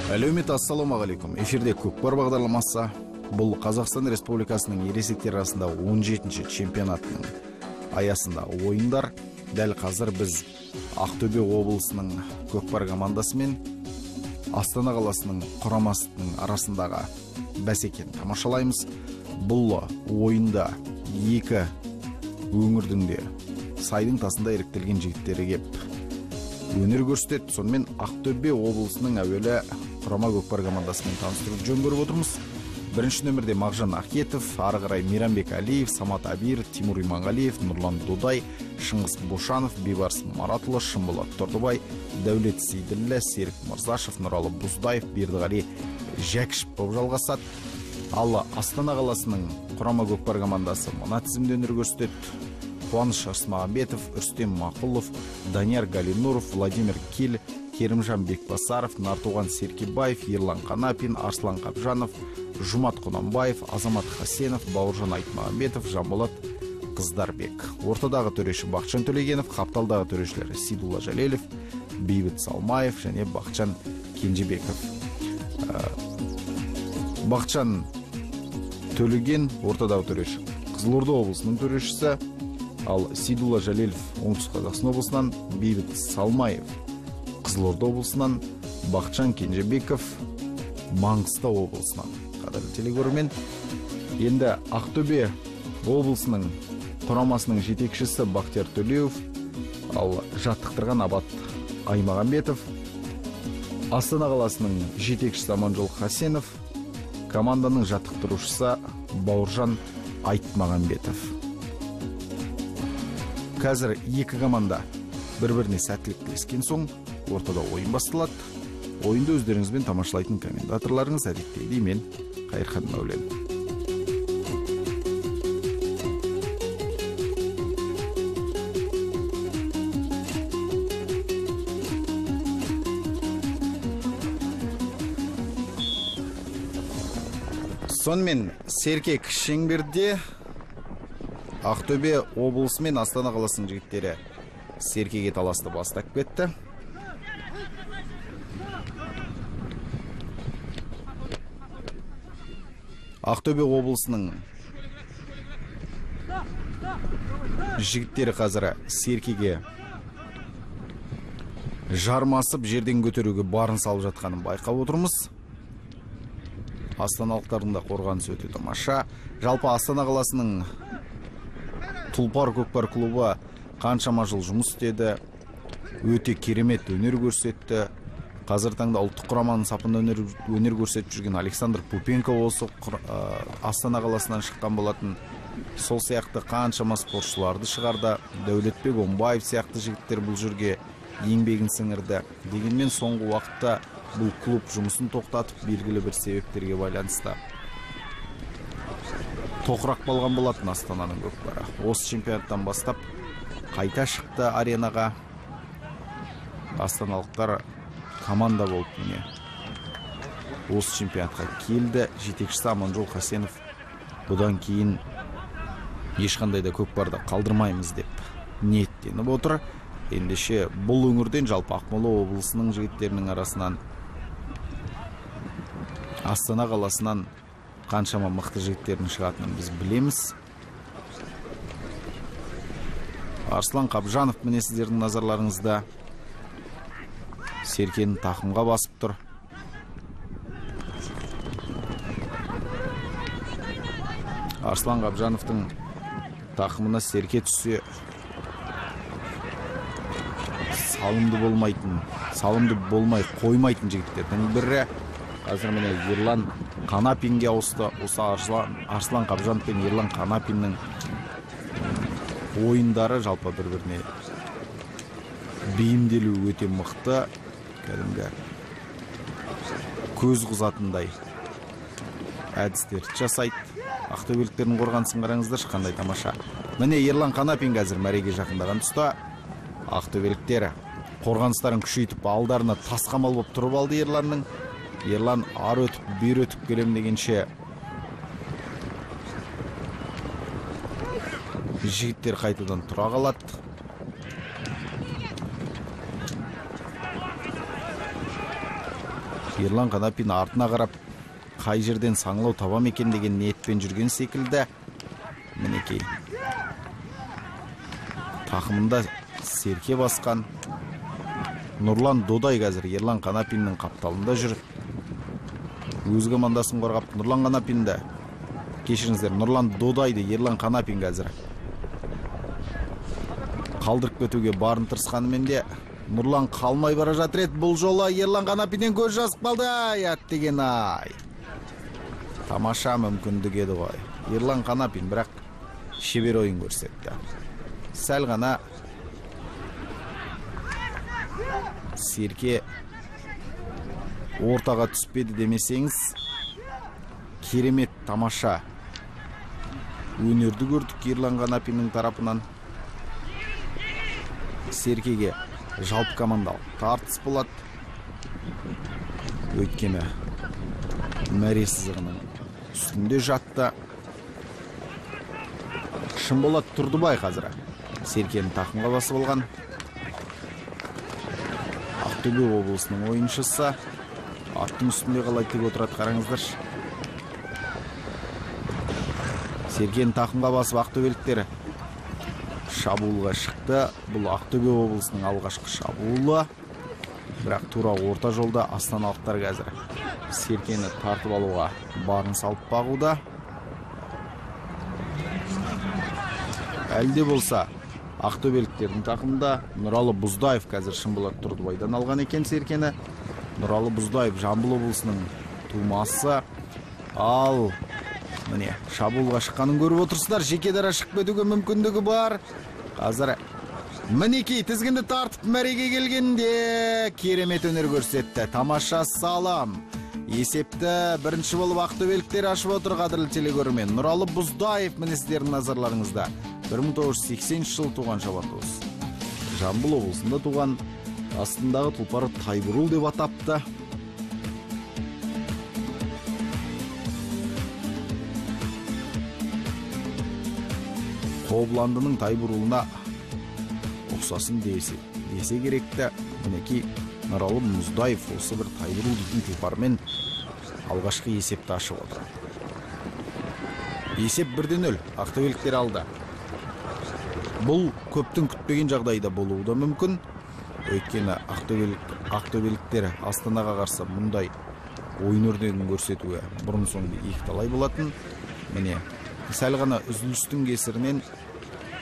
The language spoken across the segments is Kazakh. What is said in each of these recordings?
Әлеумет, ассаламу алейкум. Эфирде көкпар бағдарламасы. Бұл Қазақстан Республикасының ересектер арасында 17-ші чемпионатының аясында ойындар. Дәл қазір біз Ақтөбе облысының көкпар командасы мен Астана қаласының құрамасының арасындағы бәсекені тамашалаймыз. Бұл ойында екі өңірдің де сайдың тасында іріктелген жігіттері кеп өнер көрсетеді. Сонымен Ақтөбе облысының әуелі құрама көкпар командасымен таныстырып жөн көріп отырмыз. Бірінші нөмірде Мағжан Ахетов, ары қарай Мейрамбек Алиев, Самат Абир, Тимур Иманғалиев, Нұрлан Дудай, Шыңғыс Бошанов, Бейбарыс Маратұлы, Шымболат Тұрдыбай, Дәулет Сейділлі, Серік Мырзашев, Нұралы Бұздаев, Бердіғали Жәкішев болып жалғасады. Ал Астана қаласының құрама көкпар командасы мына тізімде өнер көрсетеді. Қуаныш Арсмағамбетов, Үрстем Мақұлов, Данияр Галинуров, Владимир Кил, Керімжан Бекбасаров, Нартуған Серкебаев, Ерлан Қанапин, Арслан Қапжанов, Жұмат Құнанбаев, Азамат Хасенов, Бауыржан Айтмағамбетов, Жамболат Қыздарбек. Ортадағы төреші Бақытжан Төлегенов, қапталдағы төрешілері Сидулла Жалелев, Бейбіт Салмаев және Бақытжан Кенжебеков. Бақытжан Төлеген ортадағы төреші Қызылорда облысының төрешісі, ал Сидулла Жалелев оңтүстік Қазақстан облысынан, Бейбіт Салмаев Қызылорда облысынан, Бақытжан Кенжебеков Маңғыстау облысынан. Қадірлі телегөрермен, енді Ақтөбе облысының құрамасының жетекшісі Бақтияр Төлеуов, ал жаттықтырған Абат Аймағамбетов, Астана қаласының жетекшісі Аманжол Хасенов, команданың жаттықтырушысы Бауыржан Айтмағамбетов. Қазір екі команда бір-біріне сәттілік тілескен соң ортада ойын басталады. Ойынды өздеріңізбен тамашалайтын комментаторларыңыз әдеттегідей мен Қайырхан Мәулен. Сонымен Серкек шеңберде Ақтөбе облысы мен Астана қаласының жігіттері Серкеге таласты бастап кетті. Ақтөбе облысының жігіттері қазір Серкеге жармасып жерден көтеруге барын салып жатқанын байқап отырмыз. Астаналықтардың да қорғанысы өте тамаша. Жалпы Астана қаласының Тұлпар көкпар клубы қаншама жыл жұмыс істеді, өте керемет өнер көрсетті. Қазір таңда ұлттық құраманың сапында өнер көрсетіп жүрген Александр Пупенко осы Астана қаласынан шыққан болатын. Сол сияқты қаншама спортшыларды шығарды. Дәулетбек Омбаев сияқты жігіттер бұл жерге еңбегін сіңірді. Дегенмен соңғы уақытта бұл клуб жұмысын тоқтатып, белгілі бір себептерге байланысты тоқырақ болған болатын Астананың көкпары. Осы чемпионаттан бастап қайта шықты аренаға. Астаналықтар команда болып міне осы чемпионатқа келді. Жетекшісі Аманжол Хасенов бұдан кейін ешқандай да көкпарды қалдырмаймыз деп ниеттеніп отыр. Ендеше бұл өңірден, жалпы Ақмола облысының жігіттерінің арасынан Астана қаласынан қаншама мықты жігіттердің шығатынын біз білеміз. Арслан Қапжанов міне сіздердің назарларыңызда Серкені тақымға басып тұр. Арслан Қапжановтың тақымына Серке түссе салымды болмай қоймайтын жігіттердің бірі. Қазір міне Ерлан Қанапинге ауысты. Осы Арслан Қапжанов пен Ерлан Қанапиннің ойындары жалпы бір-біріне бейімделу өте мықты. Кәдімгі көз қызатындай әдістерді жасайды. Ақтөбеліктердің қорғанысын қараңыздар, қандай тамаша. Міне Ерлан Қанапин қазір мәреге жақындаған тұста. Ақтөбеліктер қорғаныстарын күшейтіп, алдарына тасқамал болып тұрып алды Ерланның. Ерлан ар өтіп, бер өтіп келем дегенше жігіттер қайтадан тұра қалады. Ерлан Қанапин артына қарап, қай жерден саңлау табам екен деген ниетпен жүрген секілді. Мінекей тақымында серке басқан Нұрлан Додай қазір Ерлан Қанапиннің қапталында жүр. Өз командасын қорғап Нұрлан Қанапинді, кешіріңіздер, Нұрлан Додайды Ерлан Қанапин қазір қалдырып кетуге барын тырысқанымен де Нұрлан қалмай бара жатыр еді. Бұл жолы Ерлан Қанапиннен көз жазып қалды. Аят деген ай. Тамаша мүмкіндік еді ғой. Ерлан Қанапин бірақ шебер ойын көрсетті. Сәл ғана серке ортаға түспеді демесеңіз, керемет тамаша өнерді көрдік Ерлан Қанапиннің тарапынан. Серкеге жалпы командалық тартыс болады. Өйткені мәре сызығының үстінде жатты. Шынболат Тұрдыбай қазір серкені тақымға басып алған. Ақтөбе облысының ойыншысы аттың үстінде қалай тік отырады қараңыздар. Серкені тақымға басып ақтөбеліктері шабуылға шықты. Бұл Ақтөбе облысының алғашқы шабуылы. Бірақ тура орта жолда астаналықтар қазір серкені тартып алуға барын салып бағуда. Әлде болса ақтөбеліктердің тақымында Нұралы Бұздаев қазір Шынболат Тұрдыбайдан алған екен серкені. Нұралы Бұздаев Жамбыл облысының тумасы. Ал міне шабуылға шыққанын көріп отырсыздар. Жеке дара шығып кетуге мүмкіндігі бар. Қазір мінекей тізгінді тартып мәреге келгенде керемет өнер көрсетті. Тамаша салам. Есепті бірінші болып ақтөбеліктер ашып отыр қадірлі телекөрермен. Нұралы Бұздаев міне сіздердің назарларыңызда. 1980 жыл туған шабандоз. Жамбыл облысында туған, астындағы тұлпары Тайбұрыл деп атапты. Қобыландының Тайбұрылына ұқсасын десе керекті. Мінекей Нұралы Бұздаев осы бір Тайбұрыл дейтін тұлпармен алғашқы есепті ашып отыр. Есеп 1-0 ақтөбеліктер алды. Бұл көптің күтпеген жағдайда болуы да мүмкін. Өйткені ақтөбеліктер Астанаға қарсы мұндай ойын өрнегін көрсетуге бұрын соңды екіталай болатын. Міне, сәл ғана үзілістің кесірінен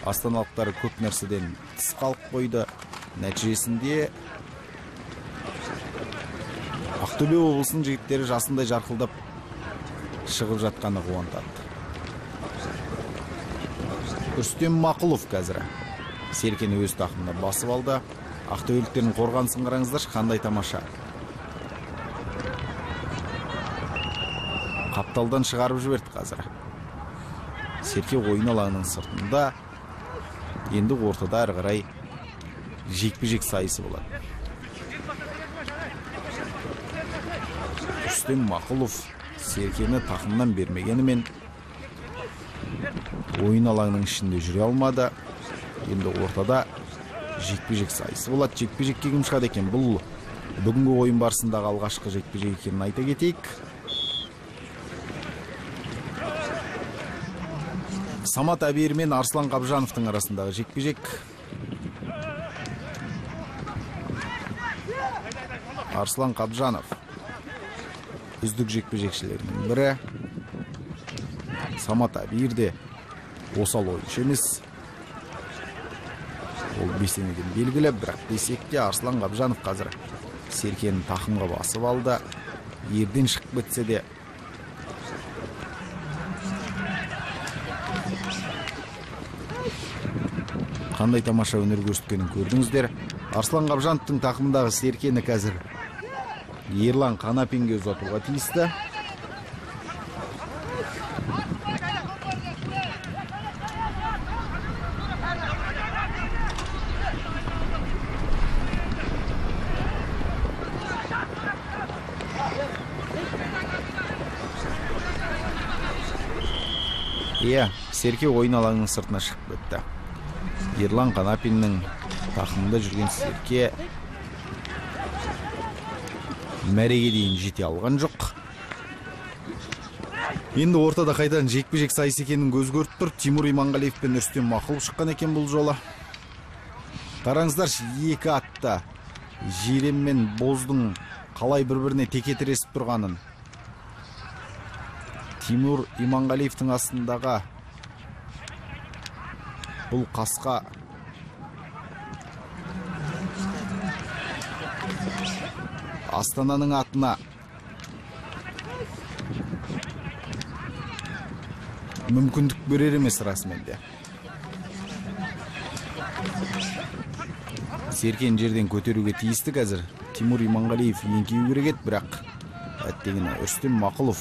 астаналықтар көп нәрседен тыс қалып қойды. Нәтижесінде Ақтөбе облысының жігіттері жасындай жарқылдап шығып жатқаны қуантады. Рүстем Мақұлов қазір серкені өз тақымына басып алды. Ақтөбеліктердің қорғанысын қараңыздар, қандай тамаша. Қапталдан шығарып жіберді қазір. Серке ойын алаңының сыртында. Енді ортада әрі қарай жекпе-жек сайысы болады. Рүстем Мақұлов серкені тақымнан бермегенімен ойын алаңның ішінде жүре алмады. Енді ортада жекпе-жек сайысы болады. Жекпе-жекке кім шығады екен? Бұл бүгінгі ойын барысындағы алғашқы жекпе-жек екенін айта кетейік. Самат Әбиір мен Арслан Қабжановтың арасындағы жекпе-жек. Арслан Қабжанов үздік жекпе-жекшілерінің бірі. Самат Әбиір де осал ойыншы емес. Ол бесенеден белгілі, бірақ десекте Арслан Қабжанов қазір серкені тақымға басып алды. Ерден шығып кетсе де қандай тамаша өнер көрсеткенін көрдіңіздер. Арслан Қабжановтың тақымындағы серкені қазір Ерлан Қанапинге ұзатуға тиісті. Серке ойын алаңының сыртына шығып кетті. Ерлан Қанапиннің тақымында жүрген Серке мәреге дейін жете алған жоқ. Енді ортада қайдан жекпе-жек сайыс екенін көз көріп тұр. Тимур Иманғалиев пен Рүстем Мақұлов шыққан екен бұл жолы. Қараңыздаршы, екі атта Жирен мен Боздың қалай бір-біріне теке тіресіп тұрғанын. Тимур Иманғалиевтің астындағы бұл қасқа Астананың атына мүмкіндік берер емес расымен де. Серкен жерден көтеруге тиісті қазір. Тимур Иманғалиев еңкею керек еді, бірақ әттегені Рүстем Мақұлов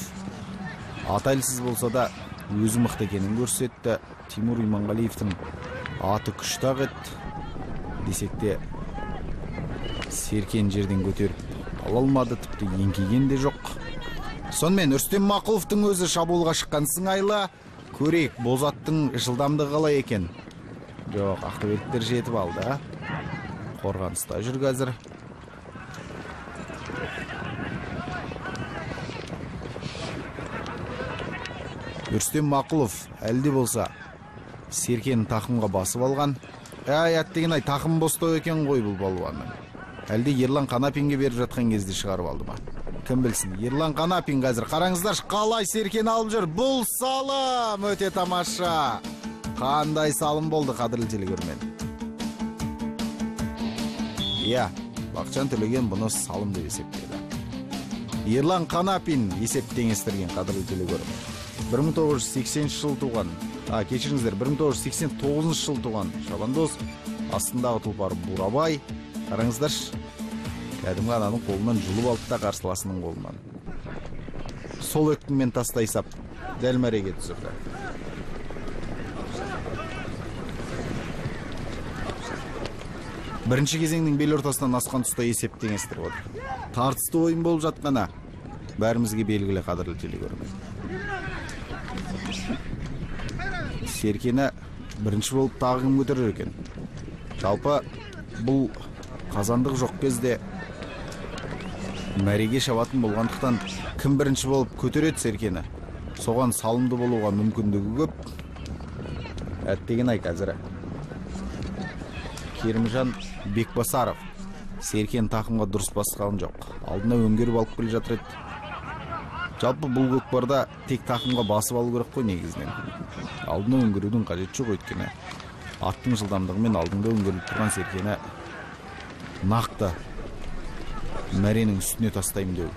атайлсыз болса да өзі мықты екенін көрсетті. Тимур Иманғалиевтің аты күшті еді десек те Серкен жерден көтеріп ала алмады, тіпті еңкейген де жоқ. Сонымен Рүстем Мақұловтың өзі шабуылға шыққан сыңайлы. Көрейік, Бозаттың жылдамдығы қалай екен. Жоқ, ақтөбеліктер жетіп алды. Қорғаныста жүр қазір. Рүстем Мақұлов әлде болса Серкені тақымға басып алған. Әттеген тақым бостау екен ғой бұл балуанның. Әлде Ерлан Қанапинге беріп жатқан кезде шығарып алды ма? Кім білсін. Ерлан Қанапин қазір қараңыздар қалай Серкені алып жүр. Бұл салым өте тамаша. Қандай салым болды, қадірлі телекөрермен. Бақытжан Төлеген бұны салым деп есептеді. Ерлан Қанапин есеп теңестірген, қадірлі телекөрермен. 1980 жыл туған, кешіріңіздер, 1989 жыл туған шабандоз, астындағы тұлпар Бурабай. Қараңыздаршы, кәдімгі ананың қолынан жұлып алды да қарсыласының қолынан. Сол өкпімен тастай сап, дәл мәреге түсірді. Бірінші кезеңнің бел ортасынан асқан тұста есеп теңестіріп отыр. Тартысты ойын болып жатқаны бәрімізге белгілі, қадірлі телекөрермен. Серкені бірінші болып тағы кім көтерер екен. Жалпы бұл қазандық жоқ кезде мәреге шабатын болғандықтан кім бірінші болып көтереді Серкені, соған салымды болуға мүмкіндігі көп. Әттеген қазір Керімжан Бекбасаров Серкені тақымға дұрыс басқан жоқ. Алдына өңгеріп алып келе жатыр еді. Жалпы бұл көкпарда тек тақымға басып алу керек қой негізінен. Алдына өңгерудің қажеті жоқ, өйткені аттың жылдамдығымен алдында өңгеріліп тұрған Серкені нақты мәренің үстіне тастаймын деу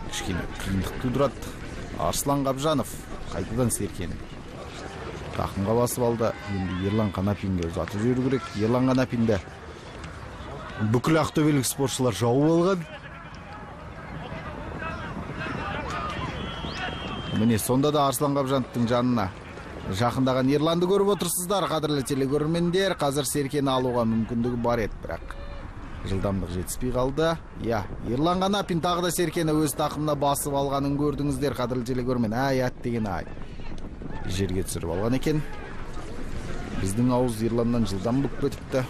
кішкене қиындық тудырады. Арслан Қабжанов қайтадан Серкені тақымға басып алды. Енді Ерлан Қанапинге ұзатып жіберу керек. Ерлан Қанапинді бүкіл ақтөбелік спортшылар жауып алған. Міне сонда да Арслан Қабжановтың жанына жақындаған Ерланды көріп отырсыздар, қадірлі телекөрермендер. Қазір Серкені алуға мүмкіндігі бар еді, бірақ жылдамдық жетіспей қалды. Ерлан Қанапин тағы да Серкені өз тақымына басып алғанын көрдіңіздер, қадірлі телекөрермен. Әттеген жерге түсіріп алған екен. Біздің ауыз Ерланнан жылдам болып кетіпті.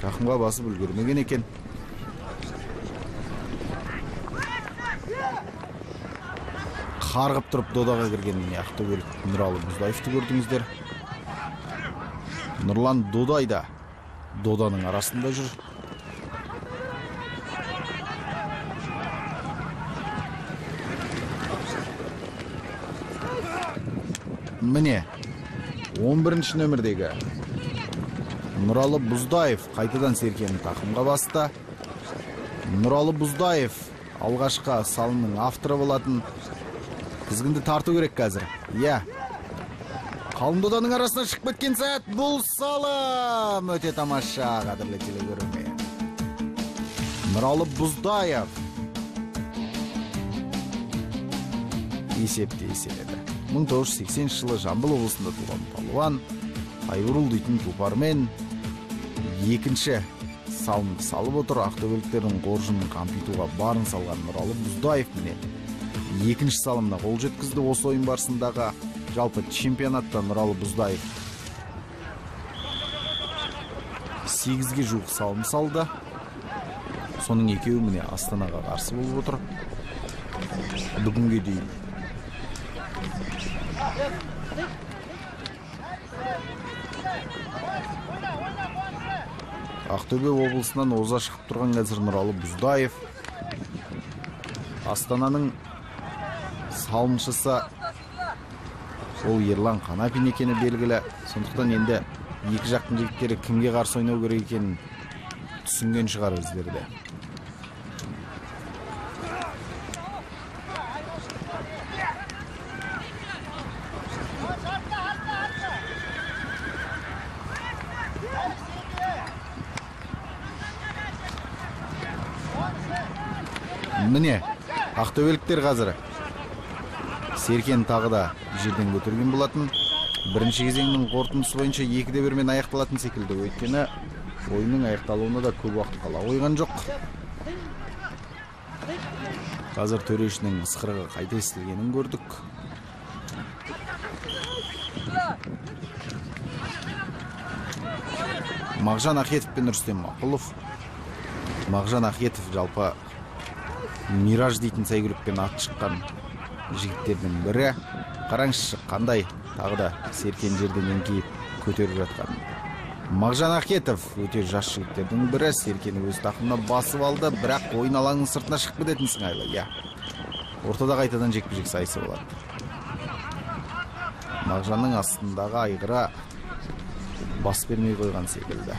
Тақымға басып үлгермеген екен. Қарғып тұрып додаға кірген ақтөбелік Нұралы Бұздаевты көрдіңіздер. Нұрлан Додай да доданың арасында жүр. Міне 11-ші нөмірдегі Нұралы Бұздаев қайтадан Серкені тақымға басты. Нұралы Бұздаев алғашқы салымның авторы болатын. Тізгінді тарту керек қазір. Қалың доданың арасына шығып кеткен сәт. Бұл салым өте тамаша, қадірлі телекөрермен. Нұралы Бұздаев есепте еселеді. 1980 жылы Жамбыл облысында туған палуан, Тайурул дейтін тұлпармен екінші салымды салып отыр. Ақтөбеліктердің қоржынын қампитуға барын салған Нұралы Бұздаев міне екінші салымына қол жеткізді. Осы ойын барысындағы жалпы чемпионатта Нұралы Бұздаев 8-ге жуық салым салды. Соның екеуі міне Астанаға қарсы болып отыр. Бүгінге дейін. Ақтөбе облысынан оза шығып тұрған қазір Нұралы Бұздаев. Астананың салымшысы ол Ерлан Қанапин екені белгілі. Сондықтан енді екі жақтың жігіттері кімге қарсы ойнау керек екенін түсінген шығар өздері. Міне, ақтөбеліктер қазір Серкен тағы да жерден көтерген болатын. Бірінші кезеңнің қорытындысы бойынша 2-1 аяқталатын секілді. Өйткені ойынның аяқталуына да көп уақыт қала қойған жоқ. Қазір төрешінің ысқырығы қайта естілгенін көрдік. Мағжан Ахетов пен Рүстем Мақұлов. Мағжан Ахетов жалпы Мираж дейтін сәйгүлікпен аты шыққан жігіттердің бірі. Қараңызшы, қандай тағы да Серкен жерден еңкейіп көтеріп жатқан. Мағжан Ахетов өте жас жігіттердің бірі. Серкені өз тақымына басып алды, бірақ ойын алаңның сыртына шығып кететін сыңайлы. Ортада қайтадан жекпе-жек сайысы болады. Мағжанның астындағы айғыра бас бермей қойған секілді.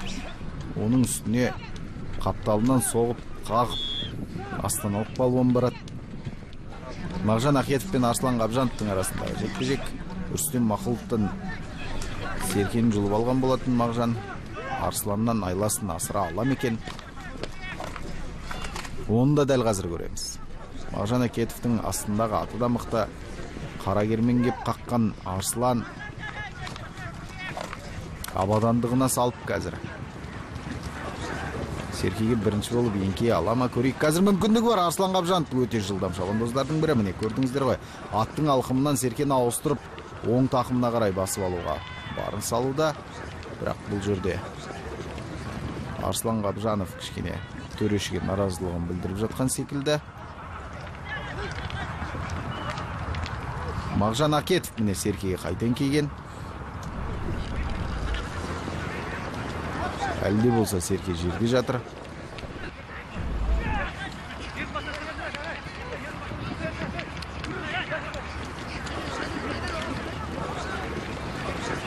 Оның үстіне қапталынан соғып, қағып астаналық балуан барады. Мағжан Ахетов пен Арслан Қабжановтың арасындағы жекпе-жек. Рүстем Мақұловтан Серкені жұлып алған болатын Мағжан. Арсланнан айласын асыра ала екен. Оны да дәл қазір көреміз. Мағжан Ахетовтың астындағы аты да мықты. Қара кермен кеп қаққан Арслан абадандығына салып қазір Серкеге бірінші болып еңкей алама көрейік. Қазір мүмкіндігі бар Арслан Қабжанов өте жылдам шабандоздардың бірі. Міне көрдіңіздер ғой. Аттың алқымынан Серкені ауыстырып, оң тақымына қарай басып алуға барын салуда. Бірақ бұл жерде Арслан Қабжанов кішкене төрешіге наразылығын білдіріп жатқан секілді. Мағжан Ахетов міне Серкеге қайтан келген. Әлде болса Серке жерде жатыр.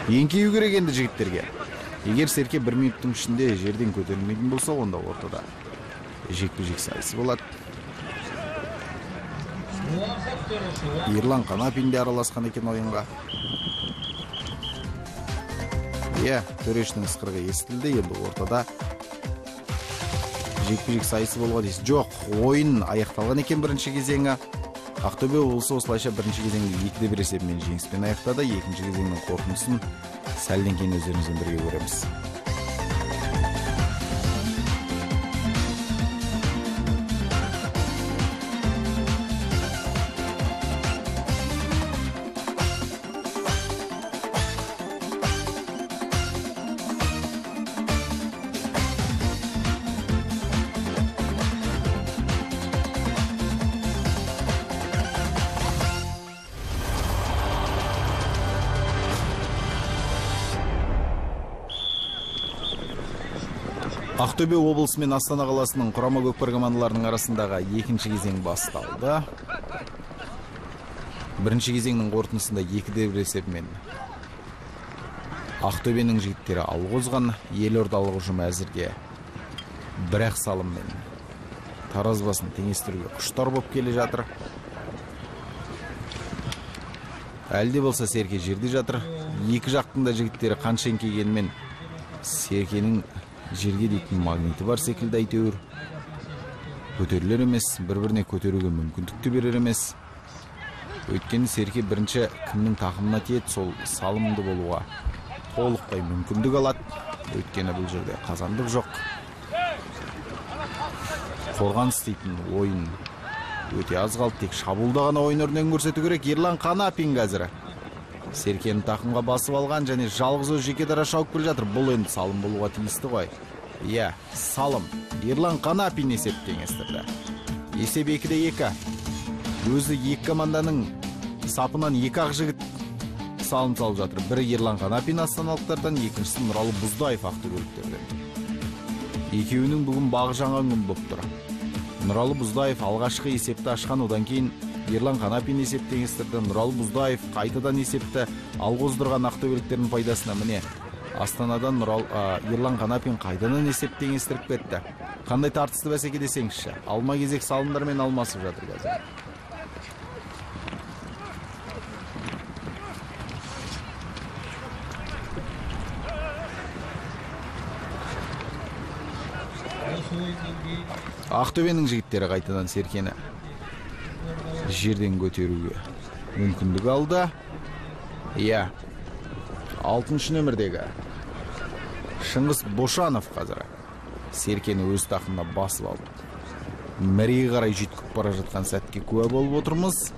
Еңкею керек енді жігіттерге. Егер Серке 1 минуттың ішінде жерден көтерілмейтін болса, онда ортада жекпе-жек сайысы болады. Ерлан Қанапин де араласқан екен ойынға. Төрешінің ысқырығы естілді. Енді ортада жекпе-жек сайысы болуға дейсіз. Жоқ, ойын аяқталған екен бірінші кезеңі. Ақтөбе облысы осылайша бірінші кезеңді 2-1 есебімен жеңіспен аяқтады. Екінші кезеңнің қорытындысын сәлден кейін өздеріңізбен бірге көреміз. Ақтөбе облысы мен Астана қаласының құрама көкпар командаларының арасындағы екінші кезең басталды. Бірінші кезеңнің қорытындысында 2-1 есебімен Ақтөбенің жігіттері алға озған. Елордалық ұжым әзірге бір-ақ салыммен таразбасын теңестіруге құштар болып келе жатыр. Әлде болса Серке жерде жатыр. Екі жақтың да жігіттері қанша еңкейгенмен Серкенің жерге дейтін магниті бар секілді әйтеуір. Көтерілер емес, бір-біріне көтеруге мүмкіндікті берер емес. Өйткені Серке бірінші кімнің тақымына тиеді, сол салымды болуға толықтай мүмкіндік алады. Өйткені бұл жерде қазандық жоқ. Қорғаныс дейтін ойын өте аз қалды, тек шабуылда ғана ойын өрнегін көрсету керек. Ерлан Қанапин қазір Серкені тақымға басып алған және жалғыз өз жеке дара шауып келе жатыр. Бұл енді салым болуға тиісті ғой. Иә, салым. Ерлан Қанапин есеп теңестірді. Есеп 2-2. Өзі екі команданың сапынан екі ақ жігіт салым салып жатыр. Бірі Ерлан Қанапин астаналықтардан, екіншісі Нұралы Бұздаев ақтөбеліктерден. Екеуінің бүгін бағы жаңа күн болып тұр. Нұралы Бұздаев алғашқы есепті ашқан, одан кейін Ерлан Қанапин есеп теңестірді. Нұралы Бұздаев қайтадан есепті алғыздырған ақтөбеліктердің пайдасына. Міне Астанадан Ерлан Қанапин қайтадан есеп теңестіріп кетті. Қандай тартысты бәсеке десеңізші. Алма кезек салымдармен алмасып жатыр қазір. Ақтөбенің жігіттері қайтадан Серкені жерден көтеруге мүмкіндік алды. Иә, 6-шы нөмірдегі Шыңғыс Бошанов қазір Серкені өз тақымына басып алды. Мәреге қарай жеткіп бара жатқан сәтке куә болып отырмыз.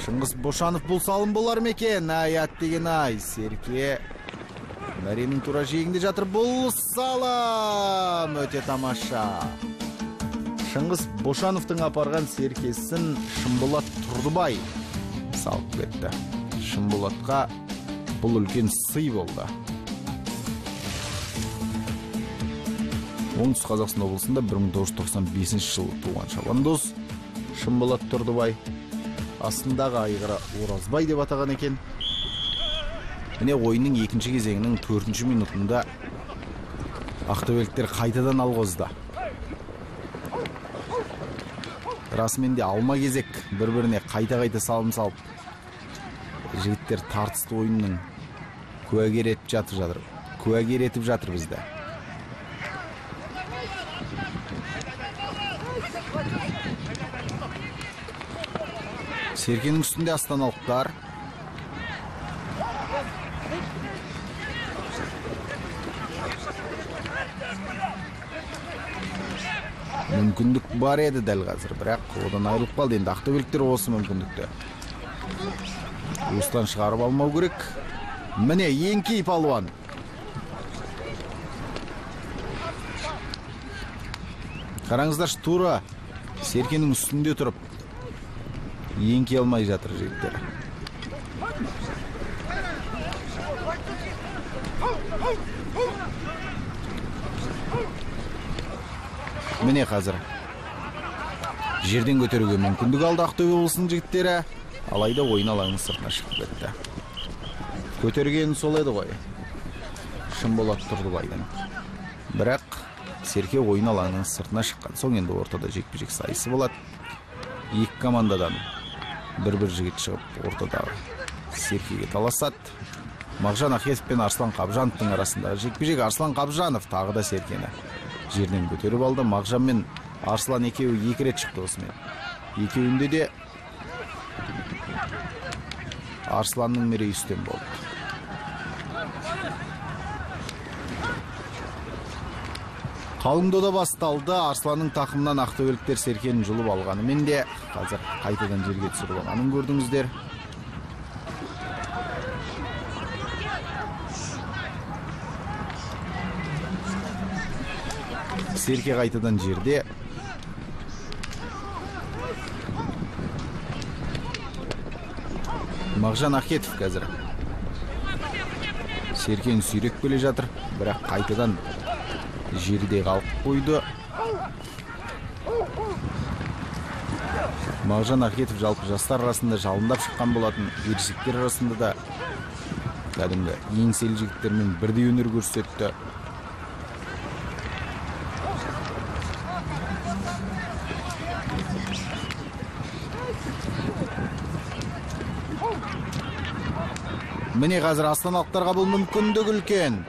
Шыңғыс Бошанов, бұл салым болар ма екен? Ат деген ай. Серке Мәренің тура жиегінде жатыр. Бұл салым өте тамаша. Шыңғыс Бошановтың апарған серкесін Шымболат Тұрдыбай салып кетті. Шымболатқа бұл үлкен сый болды. Оңтүстік Қазақстан облысында 1995 жылы туған шабандоз Шымболат Тұрдыбай. Астындағы айғыры Оразбай деп атаған екен. Міне ойынның екінші кезеңінің 4-ші минутында ақтөбеліктер қайтадан алғызды. Расымен де алма кезек бір-біріне қайта-қайта салым салып, жігіттер тартысты ойынның куәгер етіп жатыр бізді. Серкенің үстінде астаналықтар. Мүмкіндік бар еді дәл қазір, бірақ одан айырылып қалды. Енді ақтөбеліктер осы мүмкіндікті уыстан шығарып алмау керек. Міне еңкей палуан. Қараңыздар, тура Серкенің үстінде тұрып еңкей алмай жатыр жігіттер. Міне қазір жерден көтеруге мүмкіндік алды Ақтөбе облысының жігіттері, алайда ойын алаңның сыртына шығып кетті. Көтергені сол еді ғой, Шымболат Тұрдыбайдың. Бірақ Серке ойын алаңның сыртына шыққан соң енді ортада жекпе-жек сайысы болады. Екі командадан бір-бір жігіт шығып ортадағы Серкеге таласады. Мағжан Ахетов пен Арслан Қабжановтың арасындағы жекпе-жек. Арслан Қабжанов тағы да Серкені жерден көтеріп алды. Мағжан мен Арслан екеуі екі рет шықты осымен. Екеуінде де Арсланның мерейі үстем болды. Қалың дода басталды. Арсланның тақымынан ақтөбеліктер Серкенің жұлып алғанымен де қазір қайтадан жерге түсіріп алғанын көрдіңіздер. Серке қайтадан жерде. Мағжан Ахетов қазір Серкені сүйреп келе жатыр, бірақ қайтадан жерде қалып қойды. Мағжан Ахетов жалпы жастар арасында жалындап шыққан болатын. Ересектер арасында да кәдімгі еңселі жігіттермен бірдей өнер көрсетті. Міне қазір астаналықтарға бұл мүмкіндік үлкен.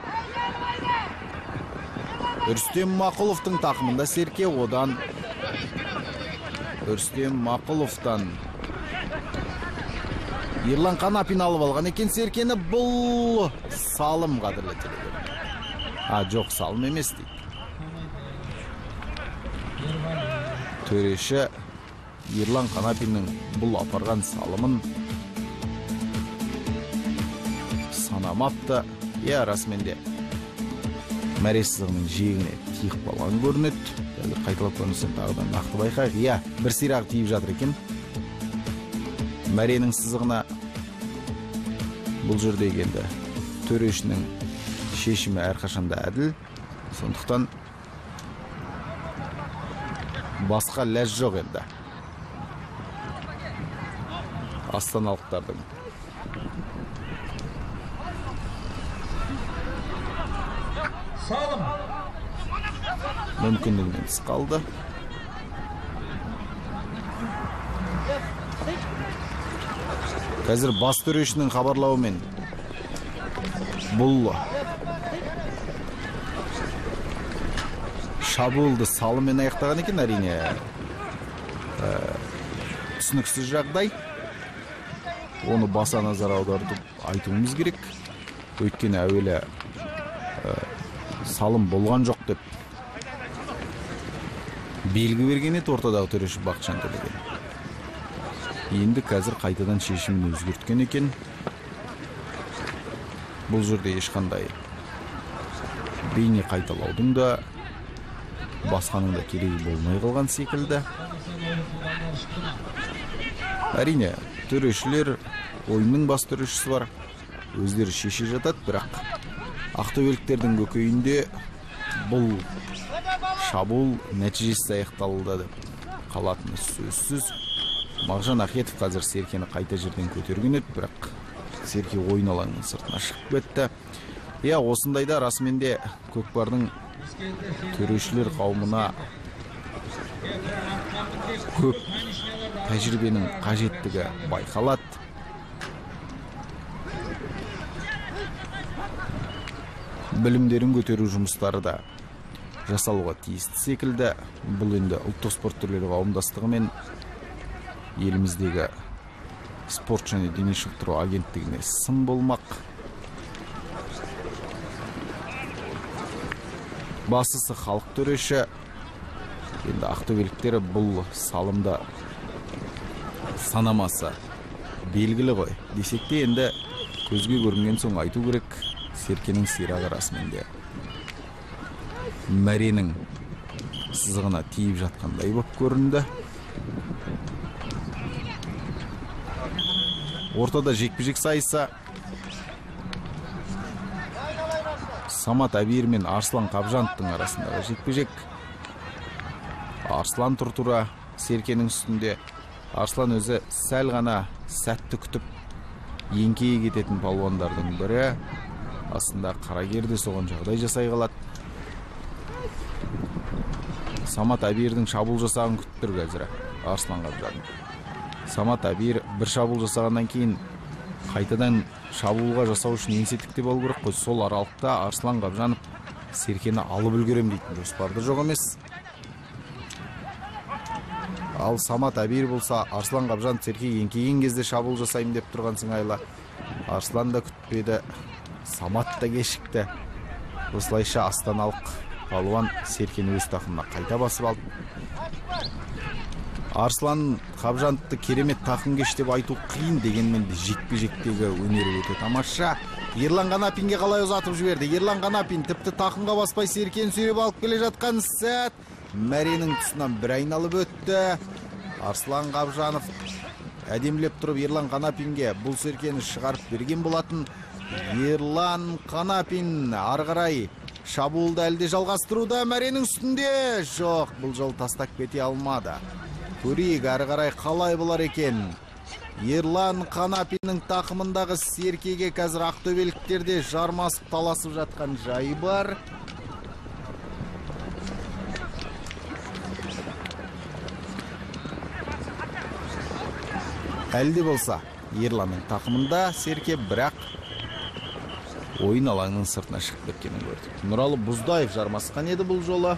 Рүстем Мақұловтың тақымында Серке, одан Рүстем Мақұловтан Ерлан Қанапин алып алған екен Серкені. Бұл салым қадірлі телегер. Жоқ, салым емес дейді. Төреші Ерлан Канапиннің бұл апарған салымын санамапты. Расымен де мәре сызығының жиегіне тиіп қалған көрінеді. Қайталап көрінсен тағыдан нақты байқайық. Бір сирақ тиіп жатыр екен мәренің сызығына. Бұл жерде енді төрешінің шешімі әрқашанда әділ. Сондықтан басқа ләж жоқ енді астаналықтардың. Мүмкіндігінен тыс қалды. Қазір бас төрешінің хабарлауымен бұл шабуылды салыммен аяқтаған екен. Әрине түсініксіз жағдай. Оны баса назар аудартып айтуымыз керек. Өйткені әуелі салым болған жоқ деп белгі берген еді ортадағы төреші Бақытжан Төлеген. Енді қазір қайтадан шешімін өзгерткен екен. Бұл жерде ешқандай бейне қайталаудың да басқаның да керегі болмай қалған секілді. Әрине, төрешілер, ойынның бас төрешісі бар, өздері шеше жатады, бірақ ақтөбеліктердің көкейінде бұл шабуыл нәтижесі аяқталды деп қалатыны сөзсіз. Мағжан Ахетов қазір Серкені қайта жерден көтерген еді, бірақ Серке ойын алаңының сыртына шығып кетті. Осындайда расымен де көкпардың төрешілер қауымына көп тәжірибенің қажеттігі байқалады. Білімдерін көтеру жұмыстары да жасалуға тиісті секілді. Бұл енді ұлттық спорт түрлері қауымдастығы мен еліміздегі спорт және дене шынықтыру агенттігіне сын болмақ. Басысы халық төреші. Енді ақтөбеліктері бұл салымда санамасы белгілі ғой. Десек те енді көзге көрінген соң айту керек. Серкенің сирағы расымен де мәренің сызығына тиіп жатқандай боп көрінді. Ортада жекпе-жек сайысы. Самат Абир мен Арслан Қабжановтың арасындағы жекпе-жек. Арслан тұр-тұра Серкенің үстінде. Арслан өзі сәл ғана сәтті күтіп еңкейе кететін палуандардың бірі. Астында қарагерде соған жағдай жасай қалады. Самат Абирдің шабуыл жасағын күтіп тұр қазір Арслан Қабжанов. Самат Абир бір шабуыл жасағаннан кейін қайтадан шабуылға жасау үшін еңсе тіктеп алу керек қой. Сол аралықта Арслан Қабжанов Серкені алып үлгерем дейтін жоспарды жоқ емес. Ал Самат Абир болса Арслан Қабжанов Серкеге еңкейген кезде шабуыл жасайым деп тұрған сыңайлы. Арслан да күтпеді, Самат та кешікті. Осылайша астаналық палуан Серкені өз тақымына қайта басып алды. Арслан Қабжановты керемет тақым кеш деп айту қиын, дегенмен де жекпе-жектегі өнері өте тамаша. Ерлан Қанапинге қалай ұзатып жіберді. Ерлан Қанапин тіпті тақымға баспай Серкені сүйреп алып келе жатқан сәт мәренің тұсынан бір айналып өтті. Арслан Қабжанов әдемілеп тұрып Ерлан Қанапинге бұл Серкені шығарып берген болатын. Ерлан Қанапин ары қарай шабуылды әлде жалғастыруда. Мәренің үстінде жоқ, бұл жол тастап кете алмады. Көрейік ары қарай қалай болар екен. Ерлан Қанапиннің тақымындағы Серкеге қазір ақтөбеліктерде жармасып таласып жатқан жайы бар. Әлде болса Ерланның тақымында Серке, бірақ ойын алаңның сыртына шығып кеткенін көрдік. Нұралы Бұздаев жармасқан еді бұл жолы.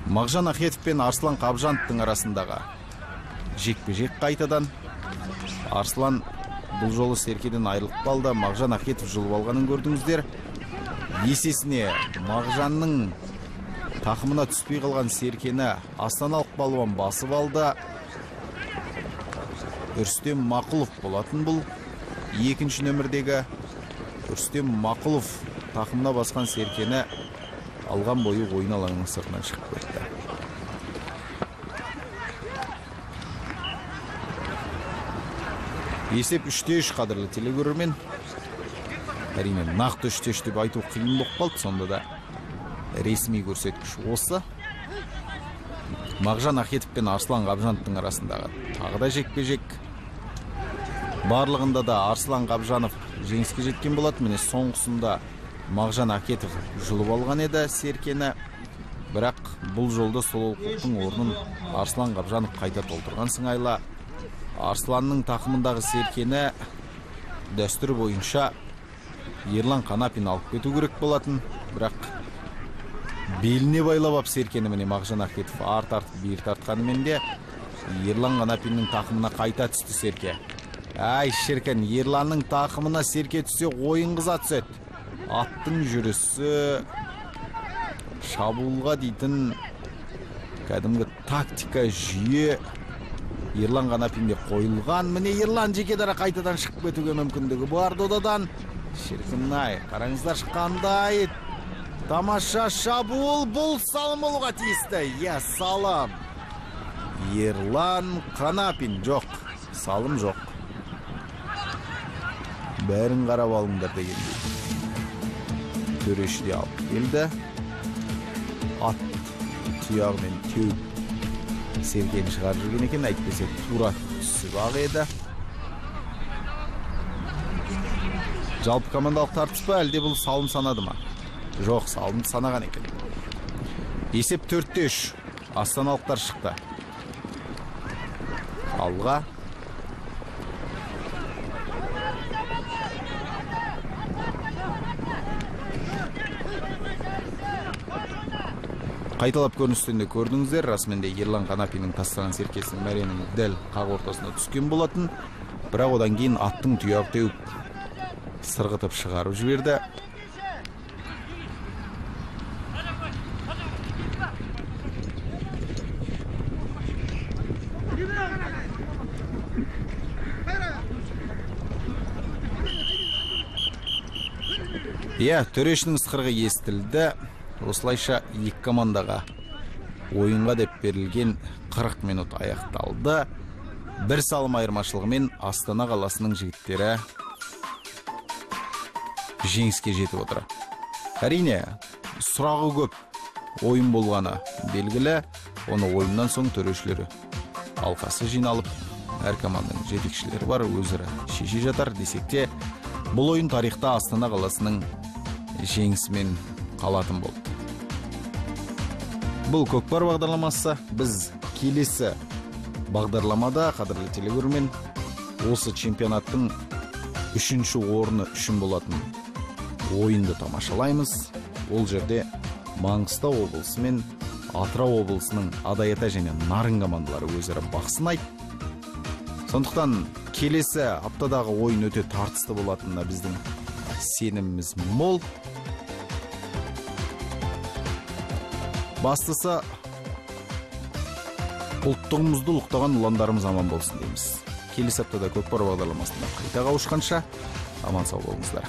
Мағжан Ахетов пен Арслан Қабжановтың арасындағы жекпе-жек қайтадан. Арслан бұл жолы Серкеден айырылып қалды. Мағжан Ахетов жұлып алғанын көрдіңіздер. Есесіне Мағжанның тақымына түспей қалған Серкені астаналық балуан басып алды. Рүстем Мақұлов болатын бұл. Екінші нөмірдегі Рүстем Мақұлов тақымына басқан Серкені алған бойы ойын алаңының сыртынан шығып кетті. Есеп 3-3 қадірлі телегөрермен. Әрине нақты 3-3 деп айту қиын болып қалды, сонда да ресми көрсеткіш осы. Мағжан Ахетов пен Арслан Қабжановтың арасындағы тағы да жекпе-жек. Барлығында да Арслан Қабжанов жеңіске жеткен болады. Міне соңғысында Мағжан Ахетов жұлып алған еді Серкені. Бірақ бұл жолда сол олқылықтың орнын Арслан Қабжанов қайта толтырған сыңайлы. Арсланның тақымындағы Серкені дәстүр бойынша Ерлан Қанапин алып кету керек болатын. Бірақ беліне байлап ап Серкені міне Мағжан Ахетов арт артып бері тартқанымен де Ерлан Қанапиннің тақымына қайта түсті Серке. Ай шіркін, Ерланның тақымына Серке түссе ойын қыза түседі. Аттың жүрісі шабуылға дейтін кәдімгі тактика жүйе Ерлан Қанапинде қойылған. Міне Ерлан жекедара қайтадан шығып кетуге мүмкіндігі бар додадан. Шіркін-ай, қараңыздар шыққандай. Тамаша шабуыл, бұл салым болуға тиісті. Иә, салым. Ерлан Қанапин жоқ. Салым жоқ. Бәрін қарап алыңдар дегендей. Төрешіде алып келді. Ат тұяғымен теуіп Серкені шығарып жүрген екен, әйтпесе тура түсіп ақ еді. Жалпы командалық тартыс па, әлде бұл салым санады ма? Жоқ, салым санаған екен. Есеп 4-3. Астаналықтар шықты. Алға. Қайталап көріністен де көрдіңіздер. Расымен де Ерлан Қанапиннің тастаған Серкесінің мәренің дәл қақ ортасына түскен болатын. Бірақ одан кейін аттың тұяғы теуіп сырғытып шығарып жіберді. Иә, төрешінің ысқырығы естілді. Осылайша екі командаға ойынға деп берілген 40 минут аяқталды. Бір салым айырмашылығымен Астана қаласының жігіттері жеңіске жетіп отыр. Әрине, сұрағы көп ойын болғаны белгілі. Оны ойыннан соң төрешілері алқасы жиналып, әр команданың жетекшілері бар, өзара шеше жатар десек те, бұл ойын тарихта Астана қаласының жеңісімен қалатын болды. Бұл көкпар бағдарламасы. Біз келесі бағдарламада, қадірлі телегөрермен, осы чемпионаттың 3-ші орны үшін болатын ойынды тамашалаймыз. Ол жерде Маңғыстау облысы мен Атырау облысының Адай-ата және Нарын командалары өзара бақ сынайды. Сондықтан келесі аптадағы ойын өте тартысты болатынына біздің сеніміміз мол. Бастысы ұлттығымызды ұлықтаған ұландарымыз аман болсын дейміз. Келесі аптада көкпар бағдарламасында қайта қауышқанша аман сау болыңыздар.